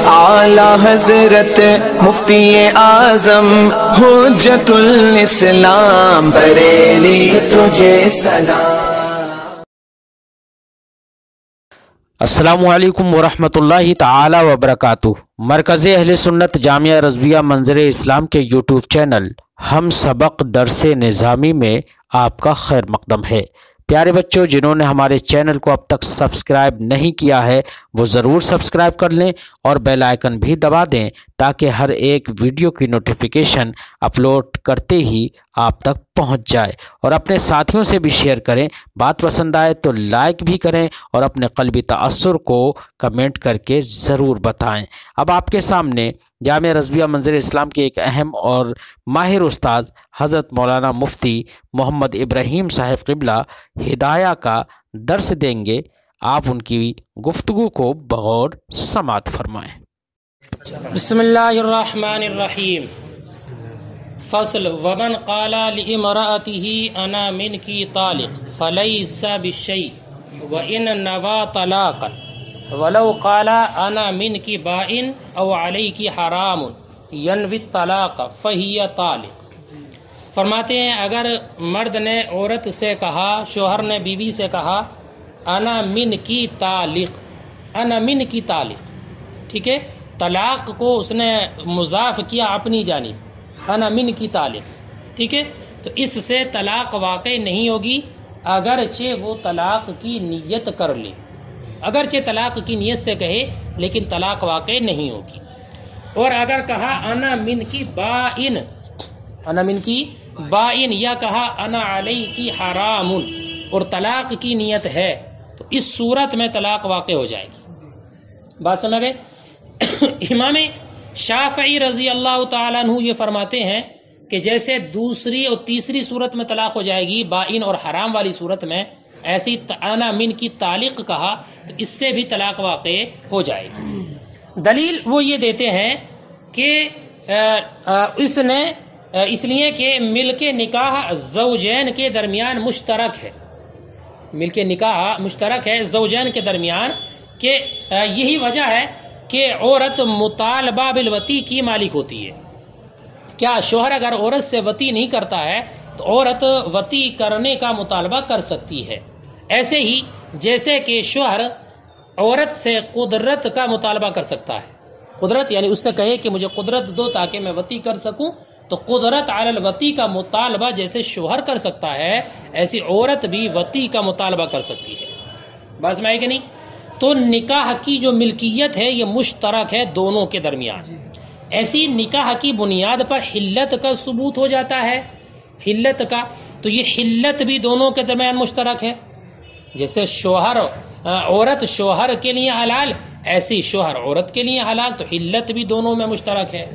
اعلی حضرت مفتی اعظم حجت الاسلام بریلی تجھے سلام۔ السلام علیکم ورحمۃ اللہ تعالی وبرکاتہ۔ مرکز اہل سنت جامعہ رضویہ منظر اسلام کے یوٹیوب چینل ہم سبق درس نظامی میں آپ کا خیر مقدم ہے۔ پیارے بچوں، جنہوں نے ہمارے چینل کو اب تک سبسکرائب نہیں کیا ہے وہ ضرور سبسکرائب کر لیں اور بیل آئیکن بھی دبا دیں تاکہ ہر ایک ویڈیو کی نوٹیفیکیشن اپلوڈ کرتے ہی آپ تک پہنچ جائے، اور اپنے ساتھیوں سے بھی شیئر کریں۔ بات پسند آئے تو لائک بھی کریں اور اپنے قلبی تأثر کو کمنٹ کر کے ضرور بتائیں۔ اب آپ کے سامنے جامعہ رضویہ منظر اسلام کے ایک اہم اور ماہر استاد حضرت مولانا مفتی محمد ابراہیم صاحب قبلہ ہدایہ کا درس دیں گے۔ آپ ان کی گفتگو کو بغور سماعت فرمائیں۔ بسم اللہ الرحمن الرحیم۔ فصل ومن قال لامرأته انا منکی طالق فلیس بالشیء وان نوى طلاقا ولو قال انا منکی بائن او علیکی حرام ینوی الطلاق فہی طالق۔ فرماتے ہیں اگر مرد نے عورت سے کہا، شوہر نے بیوی سے کہا انا منکی طالق، انا منکی طالق، ٹھیک ہے، طلاق کو اس نے مضاف کیا اپنی جانب، انا منکی طالق، ٹھیک ہے، تو اس سے طلاق واقع نہیں ہوگی اگرچہ وہ طلاق کی نیت کر لے، اگرچہ طلاق کی نیت سے کہے لیکن طلاق واقع نہیں ہوگی۔ اور اگر کہا انا منکی بائن، انا منکی بائن، یا کہا انا علیکی حرام اور طلاق کی نیت ہے تو اس صورت میں طلاق واقع ہو جائے گی۔ بات سمجھ گئے؟ امام شافعی رضی اللہ تعالیٰ عنہ یہ فرماتے ہیں کہ جیسے دوسری اور تیسری صورت میں طلاق ہو جائے گی بائن اور حرام والی صورت میں، ایسی انا من کی طالق کہا تو اس سے بھی طلاق واقع ہو جائے گی۔ دلیل وہ یہ دیتے ہیں کہ اس لیے کہ ملک نکاح زوجین کے درمیان مشترک ہے، ملک نکاح مشترک ہے زوجین کے درمیان، کہ یہی وجہ ہے کہ عورت مطالبہ بالوطی کی مالک ہوتی ہے۔ کیا شوہر اگر عورت سے وطی نہیں کرتا ہے تو عورت وطی کرنے کا مطالبہ کر سکتی ہے، ایسے ہی جیسے کہ شوہر عورت سے قدرت کا مطالبہ کر سکتا ہے، قدرت یعنی اس سے کہے کہ مجھے قدرت دو تاکہ میں وطی کر سکوں، تو قدرت علی الوطی کا مطالبہ جیسے شوہر کر سکتا ہے ایسی عورت بھی وطی کا مطالبہ کر سکتی ہے۔ بات سمجھ کہ نہیں؟ تو نکاح کی جو ملکیت ہے یہ مشترک ہے دونوں کے درمیان۔ ایسی نکاح کی بنیاد پر حلت کا ثبوت ہو جاتا ہے، حلت کا، تو یہ حلت بھی دونوں کے درمیان مشترک ہے۔ جیسے شوہر عورت شوہر کے لیے حلال، ایسی شوہر عورت کے لیے حلال، تو حلت بھی دونوں میں مشترک ہے۔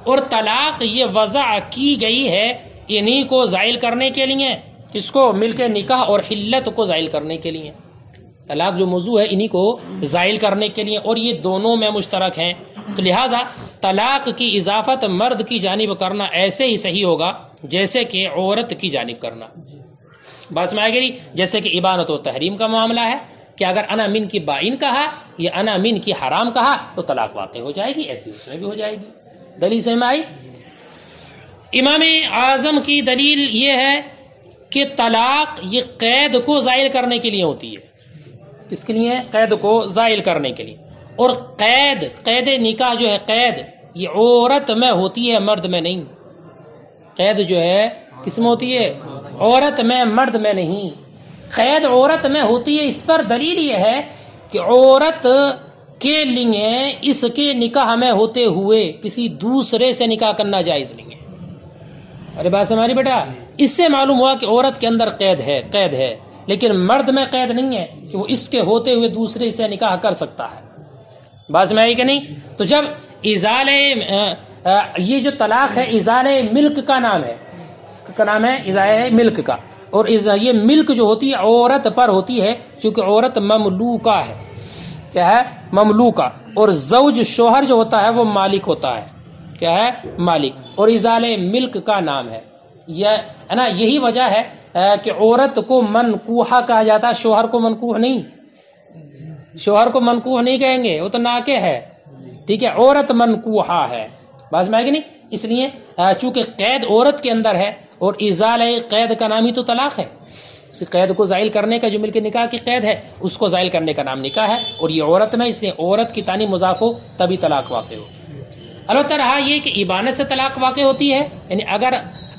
اور طلاق یہ وضع کی گئی ہے انہی کو زائل کرنے کے لیے، کس کو؟ ملک نکاح اور حلت کو زائل کرنے کے لیے۔ طلاق جو موضوع ہے انہی کو زائل کرنے کے لیے، اور یہ دونوں میں مشترک ہیں، تو لہذا طلاق کی اضافت مرد کی جانب کرنا ایسے ہی صحیح ہوگا جیسے کہ عورت کی جانب کرنا۔ بات سمجھ گئی؟ جیسے کہ ابانت و تحریم کا معاملہ ہے کہ اگر انا من کی بائن کہا یا انا من کی حرام کہا تو طلاق واقع ہو جائے گی، ایسی اس میں بھی ہو جائے گی۔ دلیل سمجھ آئی؟ امام اعظم کی دلیل یہ ہے کہ طلاق یہ قید کو زائل کرنے کے لیے ہوتی ہے۔ کس کے لیے؟ قید کو زائل کرنے کے لیے۔ اور قید نکاح جو ہے، قید یہ عورت میں ہوتی ہے، مرد میں نہیں۔ قید جو ہے کس میں ہوتی ہے؟ عورت میں، مرد میں نہیں۔ قید عورت میں ہوتی ہے، اس پر دلیل یہ ہے کہ عورت کے لیے اس کے نکاح میں ہوتے ہوئے کسی دوسرے سے نکاح کرنا جائز نہیں ہے۔ ارے بات سمجھ بیٹا؟ اس سے معلوم ہوا کہ عورت کے اندر قید ہے، لیکن مرد میں قید نہیں ہے کہ وہ اس کے ہوتے ہوئے دوسرے سے نکاح کر سکتا ہے۔ بات سمجھ آئی کہ نہیں؟ تو جب یہ جو طلاق ہے ازالہ ملک کا نام ہے، اس کا نام ہے ازالہ ملک کا، اور یہ ملک جو ہوتی ہے عورت پر ہوتی ہے کیونکہ عورت مملوکہ ہے۔ کیا ہے؟ مملوکہ۔ اور زوج شوہر جو ہوتا ہے وہ مالک ہوتا ہے، کیا ہے؟ مالک، اور ازالہ ملک کا نام ہے یہ نا۔ یہی وجہ ہے کہ عورت کو منکوحہ کہا جاتا ہے، شوہر کو منکوح نہیں، شوہر کو منکوح نہیں کہیں گے، وہ تو ناکح ہے، ٹھیک ہے، عورت منکوحہ ہے، بات میں کہ نہیں، اس لیے چونکہ قید عورت کے اندر ہے اور ازالہ قید کا نام ہی تو طلاق ہے، اس قید کو زائل کرنے کا جو ملک نکاح کی قید ہے اس کو زائل کرنے کا نام نکاح ہے، اور یہ عورت میں، اس لیے عورت کی تانی مضاف ہو تبھی طلاق واقع ہوگی۔ البتہ رہا یہ کہ ابانت سے طلاق واقع ہوتی ہے، یعنی اگر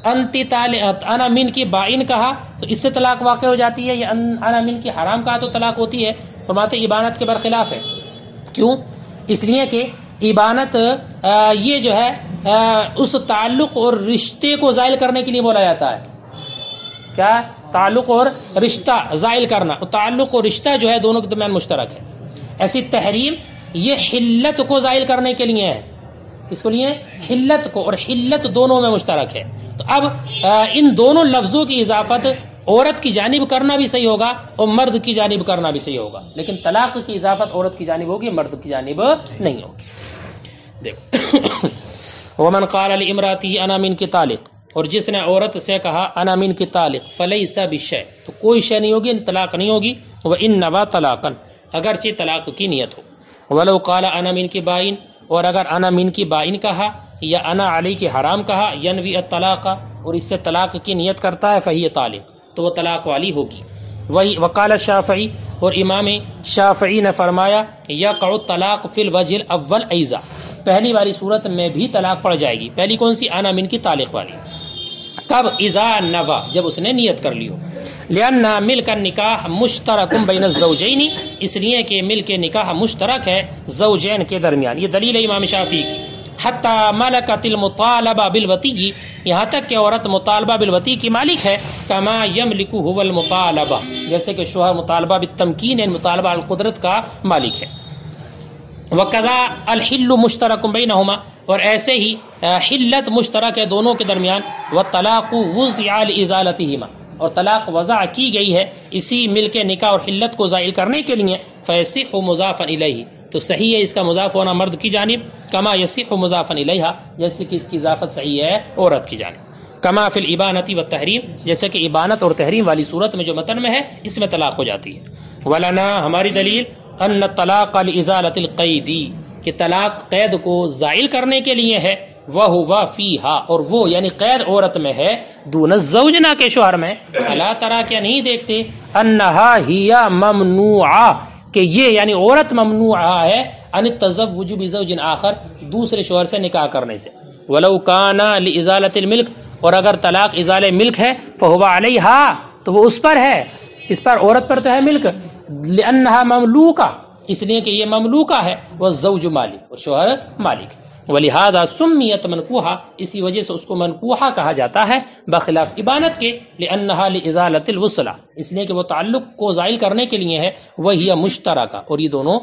انا من کی بائن کہا تو اس سے طلاق واقع ہو جاتی ہے، یا انا من کی حرام کہا تو طلاق ہوتی ہے، فرماتے ابانت کے برخلاف ہے۔ کیوں؟ اس لیے کہ ابانت یہ جو ہے اس تعلق اور رشتے کو زائل کرنے کے لیے بولا جاتا ہے۔ کیا؟ تعلق اور رشتہ زائل کرنا، اور تعلق اور رشتہ جو ہے دونوں کے درمیان مشترک ہے۔ ایسی تحریم یہ حلت کو زائل کرنے کے لیے ہے، کس کو لیے؟ حلت کو، اور حلت دونوں میں مشترک ہے۔ تو اب ان دونوں لفظوں کی اضافت عورت کی جانب کرنا بھی صحیح ہوگا اور مرد کی جانب کرنا بھی صحیح ہوگا، لیکن طلاق کی اضافت عورت کی جانب ہوگی، مرد کی جانب نہیں ہوگی۔ دیکھو ومن قال لامراته انا من کی طالق، اور جس نے عورت سے کہا انا من کی طالق فلیس بشیء، تو کوئی شے نہیں ہوگی، طلاق نہیں ہوگی، وان نوى طلاقا، اگرچہ طلاق کی نیت ہو، ولو قال انا من کی بائن، اور اگر انا من کی بائن کہا یا انا علی کی حرام کہا، ینوی الطلاق، اور اس سے طلاق کی نیت کرتا ہے، فہی طالق، تو وہ طلاق والی ہوگی۔ وہی وقال الشافعی، اور امام شافعی نے فرمایا یقع الطلاق فی الوجه الاول ایضا، پہلی والی صورت میں بھی طلاق پڑ جائے گی۔ پہلی کون سی؟ انا من کی طالق والی۔ کب؟ اذا نوى، جب اس نے نیت کر لی ہو۔ لأن ملک النکاح مشترک بین الزوجین، اس لیے کہ ملک نکاح مشترک ہے زوجین کے درمیان، یہ دلیل ہے امام شافعی کی۔ حتی ملکت المطالبہ بالوطی، یہاں تک کہ عورت مطالبہ بالوطی کی مالک ہے، کما یملک هو المطالبہ، جیسے کہ شوہر مطالبہ بالتمکین، یعنی مطالبہ القدرت کا مالک ہے۔ وکذا الحل مشترک بینہما، اور ایسے ہی حلت مشترک ہے دونوں کے درمیان۔ والطلاق وضع لازالتہما، اور طلاق وضع کی گئی ہے اسی ملک نکاح اور حلت کو زائل کرنے کے لیے۔ فیصح مضافا الیہ، تو صحیح ہے اس کا مضاف ہونا مرد کی جانب، کما یصح مضافا الیہا، جیسے کہ اس کی اضافت صحیح ہے عورت کی جانب۔ کما فی الابانۃ والتحریم، جیسے کہ ابانت اور تحریم والی صورت میں جو متن میں ہے اس میں طلاق ہو جاتی ہے۔ ولنا، ہماری دلیل، ان الطلاق لازالۃ القید، کہ طلاق قید کو زائل کرنے کے لیے ہے، وہو فیہا، اور وہ یعنی قید عورت میں ہے، دون الزوج، نہ کہ شوہر میں۔ الا تری، کیا نہیں دیکھتے، انہا ہی ممنوعہ، کہ یہ یعنی عورت ممنوعہ ہے، ان التزوج بزوج آخر، دوسرے شوہر سے نکاح کرنے سے۔ ولو کان لازالۃ الملک، اور اگر طلاق ازالہ ملک ہے، فہو علیہا، تو وہ اس پر ہے، کس پر؟ عورت پر تو ہے ملک، لانہا مملوکہ، اس لیے کہ یہ مملوکہ ہے، والزوج مالک، اور شوہر مالک۔ ولہذا سمیت منکوحہ، اسی وجہ سے اس کو منکوحہ کہا جاتا ہے، بخلاف ابانت کے، لانہا لازالۃ الوصلہ، اس لیے کہ وہ تعلق کو زائل کرنے کے لیے ہے، وہی مشترکہ، اور یہ دونوں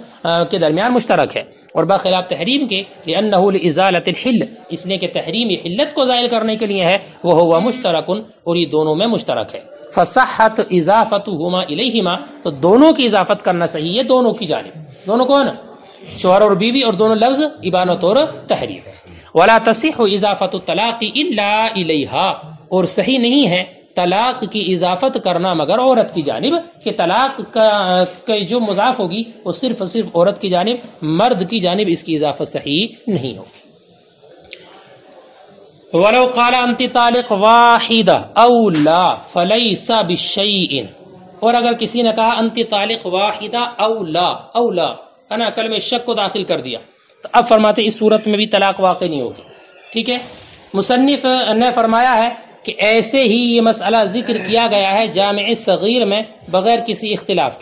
کے درمیان مشترک ہے، اور بخلاف تحریم کے، لانہ لازالۃ الحل، اس لیے کہ تحریم یہ حلت کو زائل کرنے کے لیے ہے، وہو مشترک، اور یہ دونوں میں مشترک ہے۔ فصحت اضافتہما الیہما، تو دونوں کی اضافت کرنا صحیح ہے دونوں کی جانب۔ دونوں کون؟ شوہر اور بیوی، اور دونوں لفظ ابانت اور تحریم ہے۔ ولا تصح اضافت الطلاق الا الیہا، اور صحیح نہیں ہے طلاق کی اضافت کرنا مگر عورت کی جانب، کہ طلاق کا جو مضاف ہوگی وہ صرف عورت کی جانب، مرد کی جانب اس کی اضافت صحیح نہیں ہوگی۔ ولو قال انت طالق واحدہ او لا فلیس بشیء، اور اگر کسی نے کہا انت طالق واحدہ او لا، انا کلمہ شک کو داخل کر دیا، تو اب فرماتے اس صورت میں بھی طلاق واقع نہیں ہوگی۔ ٹھیک ہے، مصنف نے فرمایا ہے کہ ایسے ہی یہ مسئلہ ذکر کیا گیا ہے جامع صغیر میں بغیر کسی اختلاف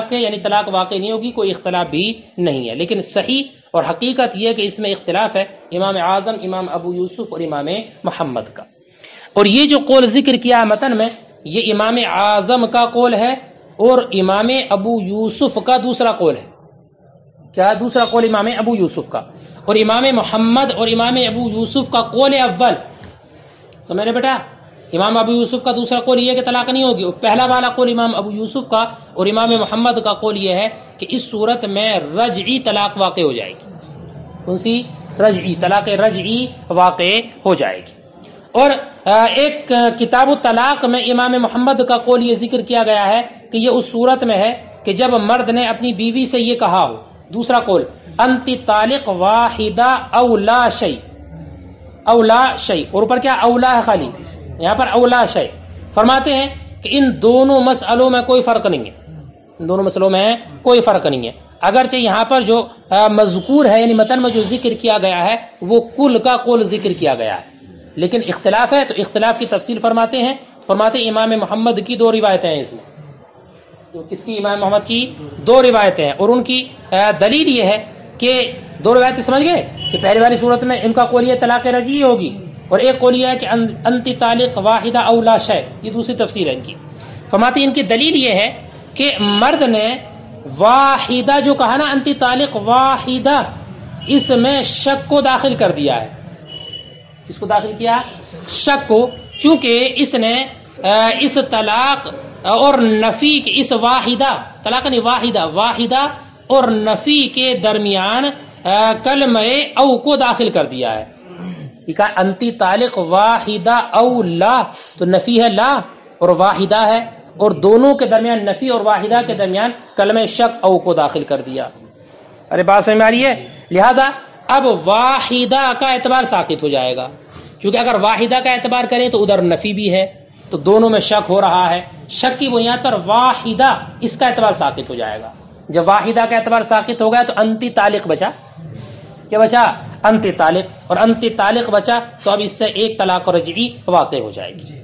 کے، یعنی طلاق واقع نہیں ہوگی، کوئی اختلاف بھی نہیں ہے، لیکن صحیح اور حقیقت یہ کہ اس میں اختلاف ہے امام اعظم، امام ابو یوسف اور امام محمد کا۔ اور یہ جو قول ذکر کیا ہے متن میں، یہ امام اعظم کا قول ہے اور امام ابو یوسف کا دوسرا قول ہے۔ کیا ہے دوسرا قول؟ امام ابو یوسف کا، اور امام محمد اور امام ابو یوسف کا قول اول، سمجھ رہے بیٹا؟ امام ابو یوسف کا دوسرا قول یہ ہے کہ طلاق نہیں ہوگی، اور پہلا والا قول امام ابو یوسف کا اور امام محمد کا قول یہ ہے کہ اس صورت میں رجعی طلاق واقع ہو جائے گی۔ کون سی؟ رجعی، طلاق رجعی واقع ہو جائے گی۔ اور ایک کتاب الطلاق میں امام محمد کا قول یہ ذکر کیا گیا ہے کہ یہ اس صورت میں ہے کہ جب مرد نے اپنی بیوی سے یہ کہا ہو دوسرا قول انتی طالق واحدہ اولا شیء، اولا شیء، اور اوپر کیا اولا ہے خالی، یہاں پر اولا شیء. فرماتے ہیں کہ ان دونوں مسئلوں میں کوئی فرق نہیں ہے، ان دونوں مسئلوں میں کوئی فرق نہیں ہے. اگرچہ یہاں پر جو مذکور ہے یعنی متن میں جو ذکر کیا گیا ہے وہ کل کا قول ذکر کیا گیا ہے، لیکن اختلاف ہے، تو اختلاف کی تفصیل فرماتے ہیں. فرماتے ہیں امام محمد کی دو روایتیں ہیں اس میں، تو کس کی؟ امام محمد کی دو روایتیں ہیں، اور ان کی دلیل یہ ہے کہ دو روایتیں سمجھ گئے کہ پہلی والی صورت میں ان کا قول یہ طلاق رجعی ہوگی، اور ایک قول یہ ہے کہ انتی طالق واحدہ اولا شیء، یہ دوسری تفسیر ہے ان کی. فرماتے ہیں ان کی دلیل یہ ہے کہ مرد نے واحدہ جو کہا نا انتی طالق واحدہ، اس میں شک کو داخل کر دیا ہے. اس کو داخل کیا؟ شک کو، چونکہ اس نے اس طلاق اور نفی کے اس واحدہ، طلاق نہیں واحدہ، واحدہ اور نفی کے درمیان کلمہ او کو داخل کر دیا ہے. یہ کہا انتی طالق واحدہ او لا، تو نفی ہے لا اور واحدہ ہے، اور دونوں کے درمیان نفی اور واحدہ کے درمیان کلمہ شک او کو داخل کر دیا. ارے بات سمجھ میں آ رہی ہے؟ لہذا اب واحدہ کا اعتبار ساقط ہو جائے گا، کیونکہ اگر واحدہ کا اعتبار کریں تو ادھر نفی بھی ہے، تو دونوں میں شک ہو رہا ہے. شک کی بنیاد پر واحدہ اس کا اعتبار ساقط ہو جائے گا. جب واحدہ کا اعتبار ساقط ہو گیا تو انتی طالق بچا. کیا بچا؟ انتی طالق، اور انتی طالق بچا تو اب اس سے ایک طلاق رجعی واقع ہو جائے گی.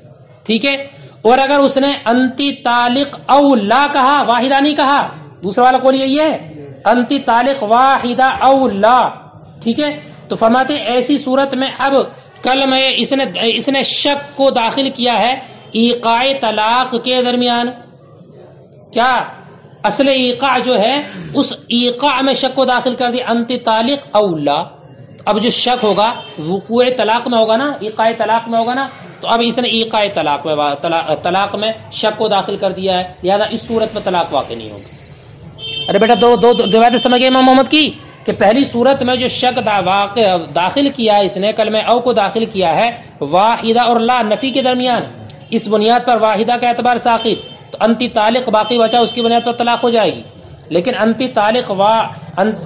ٹھیک ہے. اور اگر اس نے انتی طالق او لا کہا، واحدہ نہیں کہا، دوسرا والا قول یہی ہے انتی طالق واحدہ او لا. ٹھیک ہے. تو فرماتے ایسی صورت میں اب کلمہ اس نے شک کو داخل کیا ہے ایقاع طلاق کے درمیان. کیا؟ اصل ایقاع جو ہے اس ایقاع میں شک کو داخل کر دیا انتی طالق او لا. اب جو شک ہوگا وقوع طلاق میں ہوگا نا، ایقاع طلاق میں ہوگا نا، تو اب اس نے ایقاع طلاق میں شک کو داخل کر دیا ہے، لہذا اس صورت میں طلاق واقع نہیں ہوگی. ارے بیٹا دو روایتیں سمجھ گئے امام محمد کی کہ پہلی صورت میں جو شک داخل کیا ہے اس نے کلمہ او کو داخل کیا ہے واحدہ اور لا نفی کے درمیان، اس بنیاد پر واحدہ کا اعتبار ساقط، تو انتی طالق باقی بچا، اس کی بنیاد پر طلاق ہو جائے گی. لیکن انتی طالق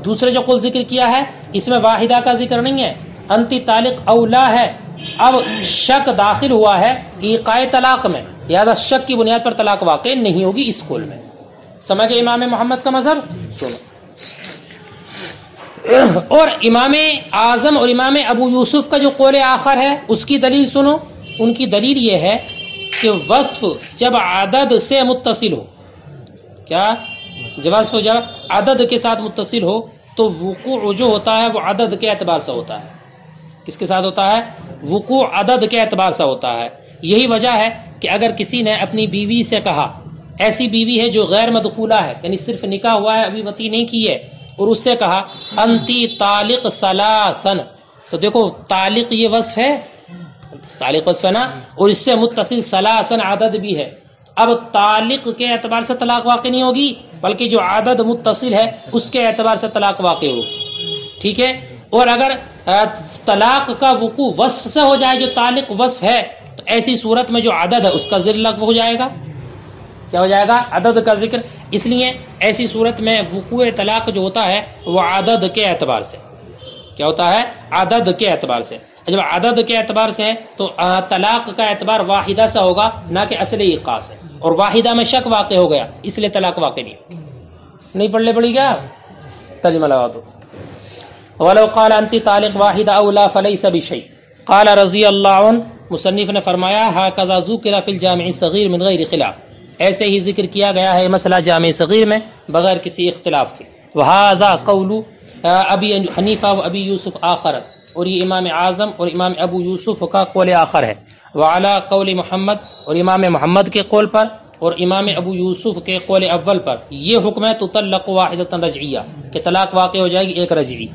دوسرے جو قول ذکر کیا ہے اس میں واحدہ کا ذکر نہیں ہے، انتی طالق اولا ہے. اب شک داخل ہوا ہے ایقاع طلاق میں، لہذا شک کی بنیاد پر طلاق واقع نہیں ہوگی اس قول میں. سمجھ گئے امام محمد کا مذہب؟ سنو. اور امام اعظم اور امام ابو یوسف کا جو قول آخر ہے اس کی دلیل سنو. ان کی دلیل یہ ہے کہ وصف جب عدد سے متصل ہو، کیا؟ جب وصف جب عدد کے ساتھ متصل ہو تو وقوع جو ہوتا ہے وہ عدد کے اعتبار سے ہوتا ہے. کس کے ساتھ ہوتا ہے؟ وقوع عدد کے اعتبار سے ہوتا ہے. یہی وجہ ہے کہ اگر کسی نے اپنی بیوی سے کہا، ایسی بیوی ہے جو غیر مدخولہ ہے یعنی صرف نکاح ہوا ہے ابھی وطی نہیں کی ہے، اور اس سے کہا انتی طالق ثلاثن، تو دیکھو طالق یہ وصف ہے، طالق وصف ہے نا، اور اس سے متصل ثلاثن عدد بھی ہے. اب طالق کے اعتبار سے طلاق واقع نہیں ہوگی بلکہ جو عدد متصل ہے اس کے اعتبار سے طلاق واقع ہوگی. ٹھیک ہے. اور اگر طلاق کا وقوع وصف سے ہو جائے جو طالق وصف ہے تو ایسی صورت میں جو عدد ہے اس کا ذکر لغو ہو جائے گا. کیا ہو جائے گا؟ عدد کا ذکر. اس لیے ایسی صورت میں وقوع طلاق جو ہوتا ہے وہ عدد کے اعتبار سے کیا ہوتا ہے؟ عدد کے اعتبار سے. جب عدد کے اعتبار سے ہے تو طلاق کا اعتبار واحدہ سے ہوگا نہ کہ اصل ایقاع سے، اور واحدہ میں شک واقع ہو گیا اس لیے طلاق واقع نہیں ہوگی. نہیں پڑھ لے پڑی کیا؟ ترجمہ لگا دو. وَلَوْ قَالَ أَنْتِ طَالِقٌ وَاحِدٌ أَوْ لَا فَلَيْسَ بِشَيْءٍ. قال رضی اللہ عنہ، مصنف نے فرمایا هَكَذَا ذُكِرَ فِي الْجَامِعِ الصَّغِيرِ مِنْ غَيْرِ خِلَافٍ، ایسے ہی ذکر کیا گیا ہے مسئلہ جامع صغیر میں بغیر کسی اختلاف کے. وَهَذَا قَوْلُ ابی حنیفہ و ابی یوسف آخر، اور یہ امام اعظم اور امام ابو یوسف کا قول آخر ہے. وعلی قول محمد، اور امام محمد کے قول پر اور امام ابو یوسف کے قول اول پر یہ حکم ہے تطلق واحدۃ رجعیہ کہ طلاق واقع ہو جائے گی ایک رجعی.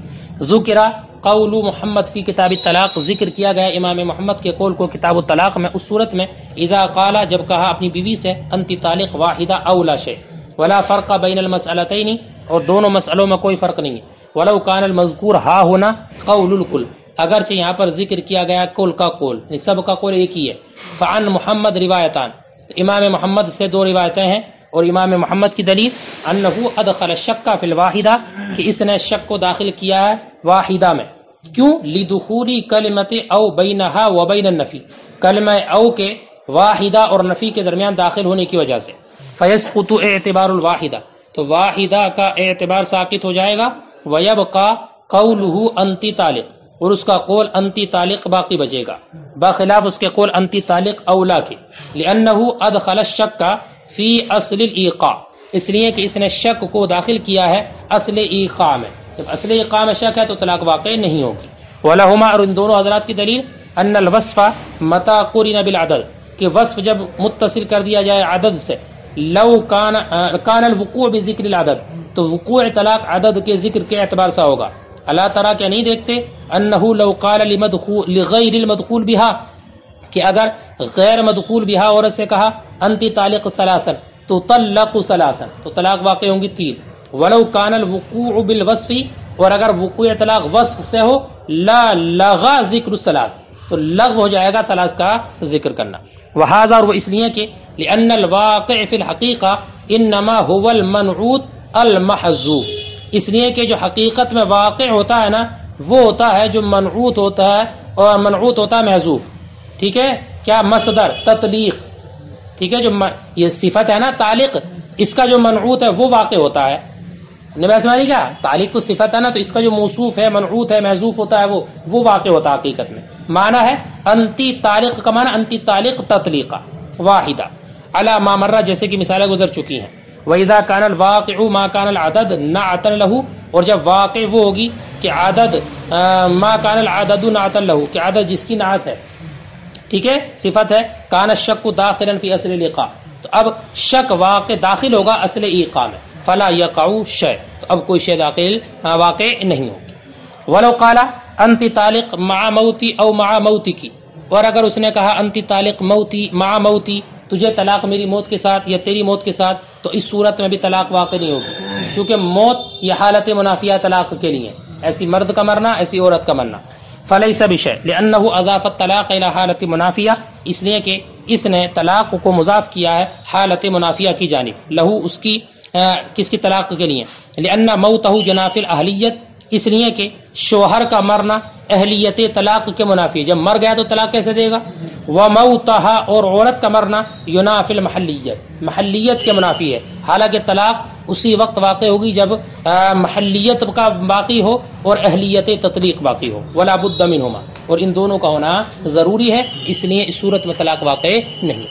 ذکر قول محمد فی کتاب الطلاق، ذکر کیا گیا امام محمد کے قول کو کتاب الطلاق میں اس صورت میں اذا قال، جب کہا اپنی بیوی سے انتی طالق واحدہ او لا شیء ولا فرق بین المسئلتین، اور دونوں مسئلوں میں کوئی فرق نہیں ہے. ولو کان المذکور ہا ہونا قول الکل، اگرچہ یہاں پر ذکر کیا گیا کل کا قول، سب کا قول ایک ہی ہے. فعن محمد روایتان، امام محمد سے دو روایتیں ہیں. اور امام محمد کی دلیل انہو ادخل الشک فی الواحدہ کہ اس نے شک کو داخل کیا ہے واحدہ میں. کیوں؟ لدخولی کلمت او بینہا و بین النفی، کلمہ او کے واحدہ اور نفی کے درمیان داخل ہونے کی وجہ سے. فیسقط اعتبار الواحدہ، تو واحدہ کا اعتبار ساقط ہو جائے گا. ویبقى قولہ انتی طالق، اور اس کا قول انتی طالق باقی بچے گا، بخلاف اس کے قول انتی طالق اولا کے. لأنہ ادخل الشک فی اصل الایقاع، اس لیے کہ اس نے شک کو داخل کیا ہے اصل ایقاع میں. جب اصل ایقاع میں شک ہے تو طلاق واقع نہیں ہوگی. ولہما، اور ان دونوں حضرات کی دلیل ان الوصف متى قرن بالعدد، کہ وصف جب متصل کر دیا جائے عدد سے، لو کان الوقوع بذکر العدد، تو وقوع طلاق عدد کے ذکر کے اعتبار سے ہوگا. اللہ تعالیٰ کیا نہیں دیکھتے انہو لو قال لغیر المدخول بہا، کہ اگر غیر مدخول بہا عورت سے کہا انتی طالق ثلاثا تو طلق ثلاثا، تو طلاق واقع ہوں گی 3. ولو کان الوقوع بالوصف، اور اگر وقوع طلاق وصف سے ہو، لا لغا ذکر الثلاث، تو لغو ہو جائے گا ثلاث کا ذکر کرنا. وہذا، اور وہ اس لیے کہ لأن الواقع فی الحقیقہ انما هو المنعوت المحذوف، اس لیے کہ جو حقیقت میں واقع ہوتا ہے نا وہ ہوتا ہے جو منعوت ہوتا ہے، اور منعوت ہوتا ہے محذوف. ٹھیک ہے، کیا؟ مصدر تطلیق. ٹھیک ہے، جو یہ صفت ہے نا تعلق، اس کا جو منعوت ہے وہ واقع ہوتا ہے. سمجھے کیا؟ تعلق تو صفت ہے نا، تو اس کا جو موصوف ہے منعوت ہے محذوف ہوتا ہے وہ واقع ہوتا ہے حقیقت میں. معنی ہے انتی طالق کا معنی انتی طالق تطلیقہ واحدہ، علی ما مر، جیسے کہ مثالیں گزر چکی ہیں. وَإِذَا كَانَ الْوَاقِعُ مَا كَانَ الْعَدَدُ نَعْتًا لَهُ، اور جب واقع وہ ہوگی کہ عدد ما كَانَ الْعَدَدُ نَعْتًا لَهُ، کہ عدد جس کی نعت ہے، ٹھیک ہے، صفت ہے. كَانَ الشَّكُّ دَاخِلًا فِي أَصْلِ الْإِيقَاعِ، تو اب شک واقع داخل ہوگا اصل ایقاع میں. فلا يقع شيء، تو اب کوئی شے داخل واقع نہیں ہوگی. ولو قال انت طالق مع موتی او مع موتکی، اور اگر اس نے کہا انت طالق موتی مع موتی، تجھے طلاق میری موت کے ساتھ یا تیری موت کے ساتھ، تو اس صورت میں بھی طلاق واقع نہیں ہوگی، کیونکہ موت یہ حالت منافیہ طلاق کے لیے، ایسی مرد کا مرنا ایسی عورت کا مرنا. فلیس بشیء لانہ اضاف الطلاق الى حالت منافیہ، اس لیے کہ اس نے طلاق کو مضاف کیا ہے حالت منافیہ کی جانب، لہو اس کی کس کی طلاق کے لیے. لأن موتہ جناف الاہلیت، اس لیے کہ شوہر کا مرنا اہلیت طلاق کے منافی، جب مر گیا تو طلاق کیسے دے گا. وموتہا، اور عورت کا مرنا ینافی المحلیت، محلیت کے منافی ہے، حالانکہ طلاق اسی وقت واقع ہوگی جب محلیت کا باقی ہو اور اہلیت تطلیق باقی ہو. ولا بد منہما، اور ان دونوں کا ہونا ضروری ہے، اس لیے اس صورت میں طلاق واقع نہیں.